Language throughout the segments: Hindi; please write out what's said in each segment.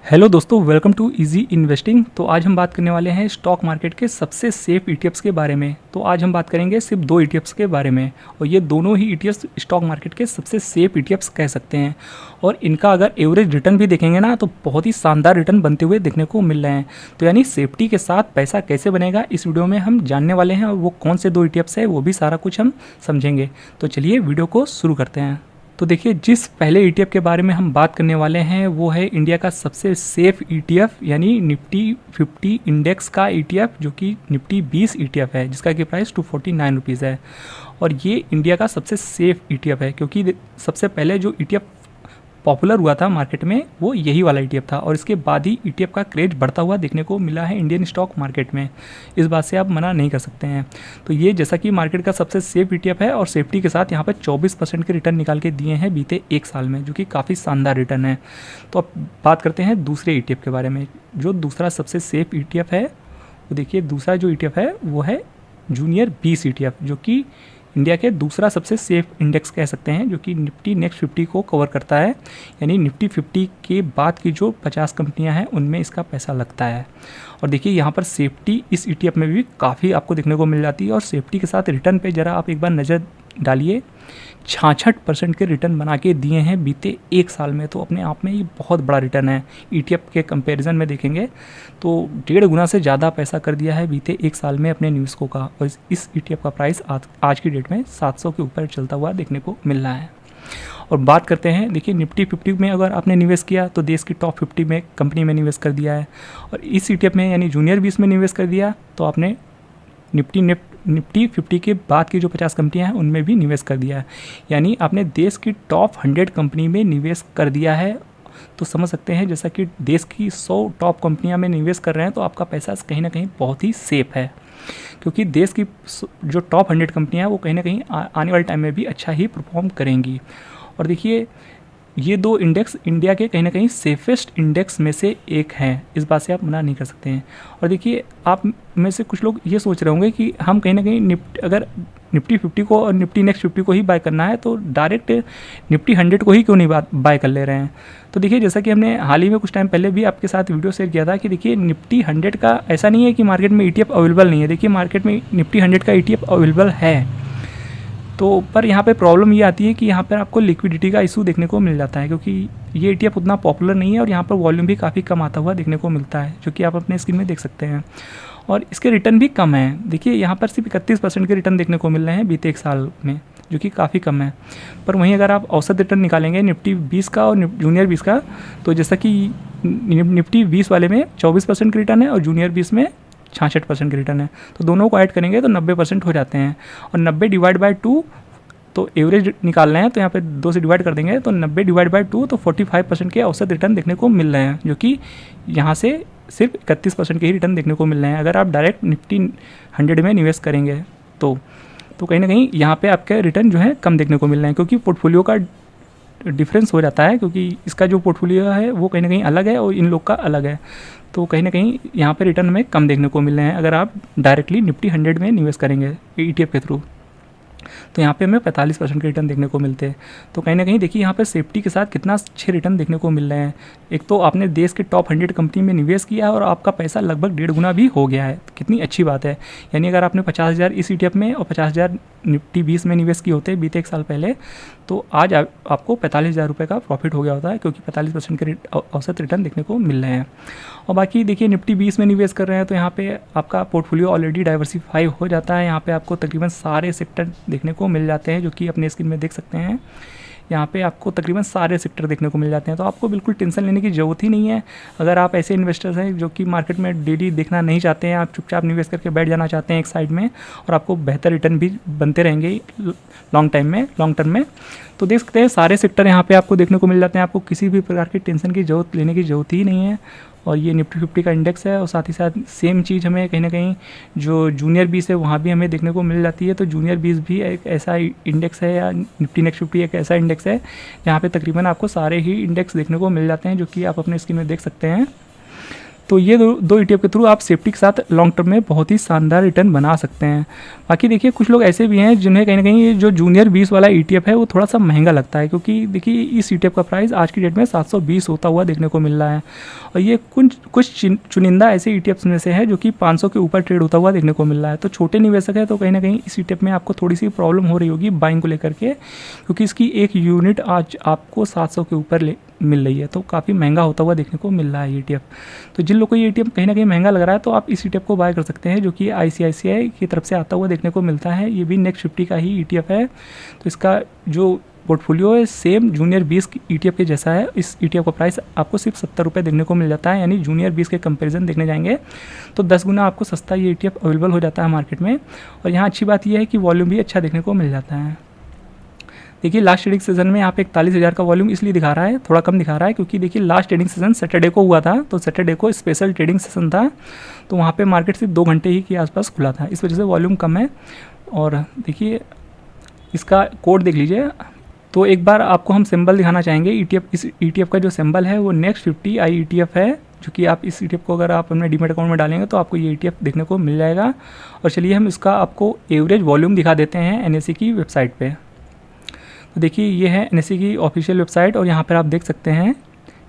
हेलो दोस्तों, वेलकम टू इजी इन्वेस्टिंग। तो आज हम बात करने वाले हैं स्टॉक मार्केट के सबसे सेफ ईटीएफ्स के बारे में। तो आज हम बात करेंगे सिर्फ दो ईटीएफ्स के बारे में, और ये दोनों ही ईटीएफ्स स्टॉक मार्केट के सबसे सेफ ईटीएफ्स कह सकते हैं। और इनका अगर एवरेज रिटर्न भी देखेंगे ना, तो बहुत ही शानदार रिटर्न बनते हुए देखने को मिल रहे हैं। तो यानी सेफ्टी के साथ पैसा कैसे बनेगा, इस वीडियो में हम जानने वाले हैं, और वो कौन से दो ईटीएफ्स है वो भी सारा कुछ हम समझेंगे। तो चलिए वीडियो को शुरू करते हैं। तो देखिए, जिस पहले ईटीएफ के बारे में हम बात करने वाले हैं वो है इंडिया का सबसे सेफ ईटीएफ, यानी निफ्टी 50 इंडेक्स का ईटीएफ, जो कि निफ्टी 20 ईटीएफ है, जिसका की प्राइस 249 रुपीज़ है। और ये इंडिया का सबसे सेफ ईटीएफ है, क्योंकि सबसे पहले जो ईटीएफ पॉपुलर हुआ था मार्केट में वो यही वाला ईटीएफ था, और इसके बाद ही ईटीएफ का क्रेज बढ़ता हुआ देखने को मिला है इंडियन स्टॉक मार्केट में। इस बात से आप मना नहीं कर सकते हैं। तो ये जैसा कि मार्केट का सबसे सेफ ईटीएफ है, और सेफ्टी के साथ यहाँ पर 24% के रिटर्न निकाल के दिए हैं बीते एक साल में, जो कि काफ़ी शानदार रिटर्न है। तो अब बात करते हैं दूसरे ईटीएफ के बारे में। जो दूसरा सबसे सेफ ईटीएफ है, वो देखिए, दूसरा जो ईटीएफ है वो है जूनियर 20 ईटीएफ, जो कि इंडिया के दूसरा सबसे सेफ इंडेक्स कह सकते हैं, जो कि निफ्टी नेक्स्ट 50 को कवर करता है। यानी निफ्टी 50 के बाद की जो 50 कंपनियां हैं उनमें इसका पैसा लगता है। और देखिए, यहाँ पर सेफ्टी इस ईटीएफ में भी काफ़ी आपको देखने को मिल जाती है। और सेफ्टी के साथ रिटर्न पे ज़रा आप एक बार नज़र डालिए, 66% के रिटर्न बना के दिए हैं बीते एक साल में। तो अपने आप में ये बहुत बड़ा रिटर्न है। ईटीएफ के कंपैरिजन में देखेंगे तो 1.5 गुना से ज़्यादा पैसा कर दिया है बीते एक साल में अपने न्यूज़ का। और इस ईटीएफ का प्राइस आज की डेट में 700 के ऊपर चलता हुआ देखने को मिल रहा है। और बात करते हैं, देखिए, निफ्टी 50 में अगर आपने निवेश किया तो देश की टॉप 50 में कंपनी में निवेश कर दिया है। और इस ईटीएफ में यानी जूनियर 20 में निवेश कर दिया तो आपने निफ्टी 50 के बाद की जो 50 कंपनियां हैं उनमें भी निवेश कर दिया है। यानी आपने देश की टॉप 100 कंपनी में निवेश कर दिया है। तो समझ सकते हैं, जैसा कि देश की 100 टॉप कंपनियां में निवेश कर रहे हैं, तो आपका पैसा कहीं ना कहीं बहुत ही सेफ है, क्योंकि देश की जो टॉप 100 कंपनियां हैं वो कहीं ना कहीं आने वाले टाइम में भी अच्छा ही परफॉर्म करेंगी। और देखिए, ये दो इंडेक्स इंडिया के कहीं ना कहीं सेफेस्ट इंडेक्स में से एक हैं। इस बात से आप मना नहीं कर सकते हैं। और देखिए, आप में से कुछ लोग ये सोच रहे होंगे कि हम कहीं ना कहीं अगर निफ्टी 50 को और निफ्टी नेक्स्ट 50 को ही बाय करना है तो डायरेक्ट निफ्टी 100 को ही क्यों नहीं बाय कर ले रहे हैं। तो देखिए, जैसा कि हमने हाल ही में कुछ टाइम पहले भी आपके साथ वीडियो शेयर किया था कि देखिए, निफ्टी 100 का ऐसा नहीं है कि मार्केट में ईटीएफ अवेलेबल नहीं है। देखिए, मार्केट में निफ्टी 100 का ईटीएफ अवेलेबल है। तो पर यहाँ पे प्रॉब्लम ये आती है कि यहाँ पर आपको लिक्विडिटी का इशू देखने को मिल जाता है, क्योंकि ये ईटीएफ उतना पॉपुलर नहीं है, और यहाँ पर वॉल्यूम भी काफ़ी कम आता हुआ देखने को मिलता है, जो कि आप अपने स्क्रीन में देख सकते हैं। और इसके रिटर्न भी कम है। देखिए, यहाँ पर सिर्फ 31% के रिटर्न देखने को मिल रहे हैं बीते एक साल में, जो कि काफ़ी कम है। पर वहीं अगर आप औसत रिटर्न निकालेंगे निफ्टी 20 का और जूनियर 20 का, तो जैसा कि निफ्टी 20 वाले में 24% के रिटर्न है और जूनियर 20 में 66% के रिटर्न है। तो दोनों को ऐड करेंगे तो 90% हो जाते हैं। और 90 डिवाइड बाय 2, तो एवरेज निकालना है तो यहाँ पे 2 से डिवाइड कर देंगे, तो 90 डिवाइड बाय 2, तो 45% के औसत रिटर्न देखने को मिल रहे हैं, जो कि यहाँ से सिर्फ 31% के ही रिटर्न देखने को मिल रहे हैं अगर आप डायरेक्ट निफ्टी 100 में निवेश करेंगे तो कहीं ना कहीं यहाँ पे आपके रिटर्न जो है कम देखने को मिल रहे हैं, क्योंकि पोर्टफोलियो का डिफरेंस हो जाता है, क्योंकि इसका जो पोर्टफोलियो है वो कहीं ना कहीं अलग है और इन लोग का अलग है। तो कहीं ना कहीं यहाँ पे रिटर्न में कम देखने को मिल रहे हैं अगर आप डायरेक्टली निफ्टी 100 में निवेश करेंगे ईटीएफ के थ्रू। तो यहाँ पे हमें 45% के रिटर्न देखने को मिलते हैं। तो कहीं ना कहीं देखिए, यहाँ पे सेफ्टी के साथ कितना अच्छे रिटर्न देखने को मिल रहे हैं। एक तो आपने देश के टॉप 100 कंपनी में निवेश किया है और आपका पैसा लगभग 1.5 गुना भी हो गया है। कितनी अच्छी बात है। यानी अगर आपने 50,000 इस ईटीएफ में और 50,000 निफ्टी 20 में निवेश किए होते बीते एक साल पहले, तो आज आपको 45,000 रुपये का प्रॉफिट हो गया होता है, क्योंकि 45% के औसत रिटर्न देखने को मिल रहे हैं। और बाकी देखिए, निफ्टी 20 में निवेश कर रहे हैं तो यहाँ पे आपका पोर्टफोलियो ऑलरेडी डाइवर्सिफाई हो जाता है। यहाँ पे आपको तकरीबन सारे सेक्टर देखने को मिल जाते हैं, जो कि अपने स्क्रीन में देख सकते हैं। यहाँ पे आपको तकरीबन सारे सेक्टर देखने को मिल जाते हैं, तो आपको बिल्कुल टेंशन लेने की ज़रूरत ही नहीं है। अगर आप ऐसे इन्वेस्टर्स हैं जो कि मार्केट में डेली देखना नहीं चाहते हैं, आप चुपचाप निवेश करके बैठ जाना चाहते हैं एक साइड में, और आपको बेहतर रिटर्न भी बनते रहेंगे लॉन्ग टर्म में, तो देख सकते हैं सारे सेक्टर यहाँ पे आपको देखने को मिल जाते हैं। आपको किसी भी प्रकार की टेंशन की जरूरत लेने की ज़रूरत ही नहीं है। और ये निफ्टी 50 का इंडेक्स है, और साथ ही साथ सेम चीज़ हमें कहीं ना कहीं जो जूनियर 20 है वहाँ भी हमें देखने को मिल जाती है। तो जूनियर 20 भी एक ऐसा इंडेक्स है, या निफ्टी नेक्स्ट 50 एक ऐसा इंडेक्स है जहाँ पे तकरीबन आपको सारे ही इंडेक्स देखने को मिल जाते हैं, जो कि आप अपने स्क्रीन में देख सकते हैं। तो ये दो ETF के थ्रू आप सेफ्टी के साथ लॉन्ग टर्म में बहुत ही शानदार रिटर्न बना सकते हैं। बाकी देखिए कुछ लोग ऐसे भी हैं जिन्हें कहीं ना कहीं ये जो जूनियर 20 वाला ETF है वो थोड़ा सा महंगा लगता है, क्योंकि देखिए इस ETF का प्राइस आज की डेट में 720 होता हुआ देखने को मिल रहा है, और ये कुछ चुनिंदा ऐसे ETFs में से है जो कि 500 के ऊपर ट्रेड होता हुआ देखने को मिल रहा है। तो छोटे निवेशक है तो कहीं ना कहीं इस ETF में आपको थोड़ी सी प्रॉब्लम हो रही होगी बाइंग को लेकर के, क्योंकि इसकी एक यूनिट आज आपको 700 के ऊपर मिल रही है, तो काफ़ी महंगा होता हुआ देखने को मिल रहा है ये ETF। तो जिन लोगों को ये ETF कहीं ना कहीं महंगा लग रहा है तो आप इस ETF को बाय कर सकते हैं, जो कि ICICI की तरफ से आता हुआ देखने को मिलता है। ये भी नेक्स्ट 50 का ही ETF है, तो इसका जो पोर्टफोलियो है सेम जूनियर 20 ETF के जैसा है। इस ETF का प्राइस आपको सिर्फ 70 रुपये देखने को मिल जाता है, यानी जूनियर 20 के कंपैरिजन देखने जाएंगे तो 10 गुना आपको सस्ता ये ETF अवेलेबल हो जाता है मार्केट में। और यहाँ अच्छी बात यह है कि वॉल्यूम भी अच्छा देखने को मिल जाता है। देखिए लास्ट ट्रेडिंग सेशन में यहाँ पे 41,000 का वॉल्यूम इसलिए दिखा रहा है, थोड़ा कम दिखा रहा है, क्योंकि देखिए लास्ट ट्रेडिंग सेशन सैटरडे को हुआ था, तो सैटरडे को स्पेशल ट्रेडिंग सेशन था, तो वहाँ पे मार्केट सिर्फ 2 घंटे ही के आसपास खुला था, इस वजह से वॉल्यूम कम है। और देखिए इसका कोड देख लीजिए। तो एक बार आपको हम सिंबल दिखाना चाहेंगे इस ETF का जो सिंबल है वो नेक्स्ट 50 IETF है, जो कि आप इस ETF को अगर आप अपने डीमेट अकाउंट में डालेंगे तो आपको ये ETF देखने को मिल जाएगा। और चलिए हम इसका आपको एवरेज वॉल्यूम दिखा देते हैं NSE की वेबसाइट पे। तो देखिए ये है NSE की ऑफिशियल वेबसाइट, और यहाँ पर आप देख सकते हैं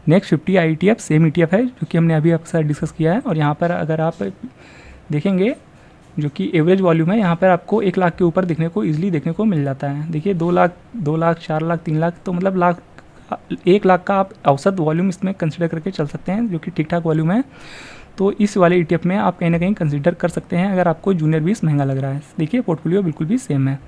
नेक्स्ट 50 IETF सेम ETF है जो कि हमने अभी आपके साथ डिस्कस किया है। और यहाँ पर अगर आप देखेंगे जो कि एवरेज वॉल्यूम है, यहाँ पर आपको 1 लाख के ऊपर ईजिली देखने को मिल जाता है। देखिए 2 लाख, 4 लाख, 3 लाख, तो मतलब 1 लाख का आप औसत वॉल्यूम इसमें कंसिडर करके चल सकते हैं, जो कि ठीक ठाक वॉल्यूम है। तो इस वाले ETF में आप कहीं ना कहीं कंसिडर कर सकते हैं अगर आपको जूनियर 20 महंगा लग रहा है। देखिए पोर्टफोलियो बिल्कुल भी सेम है।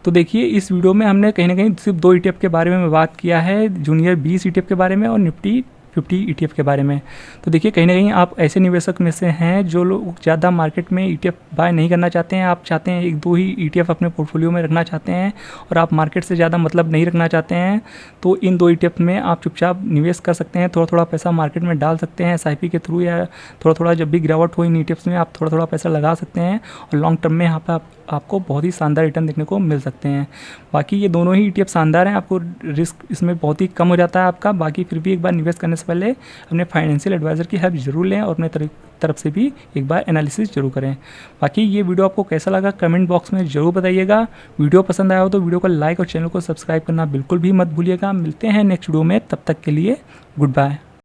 तो देखिए इस वीडियो में हमने कहीं ना कहीं सिर्फ 2 ETF के बारे में बात किया है, जूनियर 20 ETF के बारे में और निफ्टी 50 ETF के बारे में। तो देखिए कहीं ना कहीं आप ऐसे निवेशक में से हैं जो लोग ज़्यादा मार्केट में ETF बाय नहीं करना चाहते हैं, आप चाहते हैं 1-2 ही ETF अपने पोर्टफोलियो में रखना चाहते हैं और आप मार्केट से ज़्यादा मतलब नहीं रखना चाहते हैं, तो इन 2 ETF में आप चुपचाप निवेश कर सकते हैं। थोड़ा थोड़ा पैसा मार्केट में डाल सकते हैं SIP के थ्रू, या थोड़ा थोड़ा जब भी गिरावट हो इन ETFs में आप थोड़ा थोड़ा पैसा लगा सकते हैं, और लॉन्ग टर्म में यहाँ पर आपको बहुत ही शानदार रिटर्न देखने को मिल सकते हैं। बाकी ये दोनों ही ETF शानदार हैं, आपको रिस्क इसमें बहुत ही कम हो जाता है आपका। बाकी फिर भी एक बार निवेश करने से पहले अपने फाइनेंशियल एडवाइज़र की हेल्प ज़रूर लें और अपने तरफ से भी एक बार एनालिसिस जरूर करें। बाकी ये वीडियो आपको कैसा लगा कमेंट बॉक्स में ज़रूर बताइएगा। वीडियो पसंद आया हो तो वीडियो को लाइक और चैनल को सब्सक्राइब करना बिल्कुल भी मत भूलिएगा। मिलते हैं नेक्स्ट वीडियो में, तब तक के लिए गुड बाय।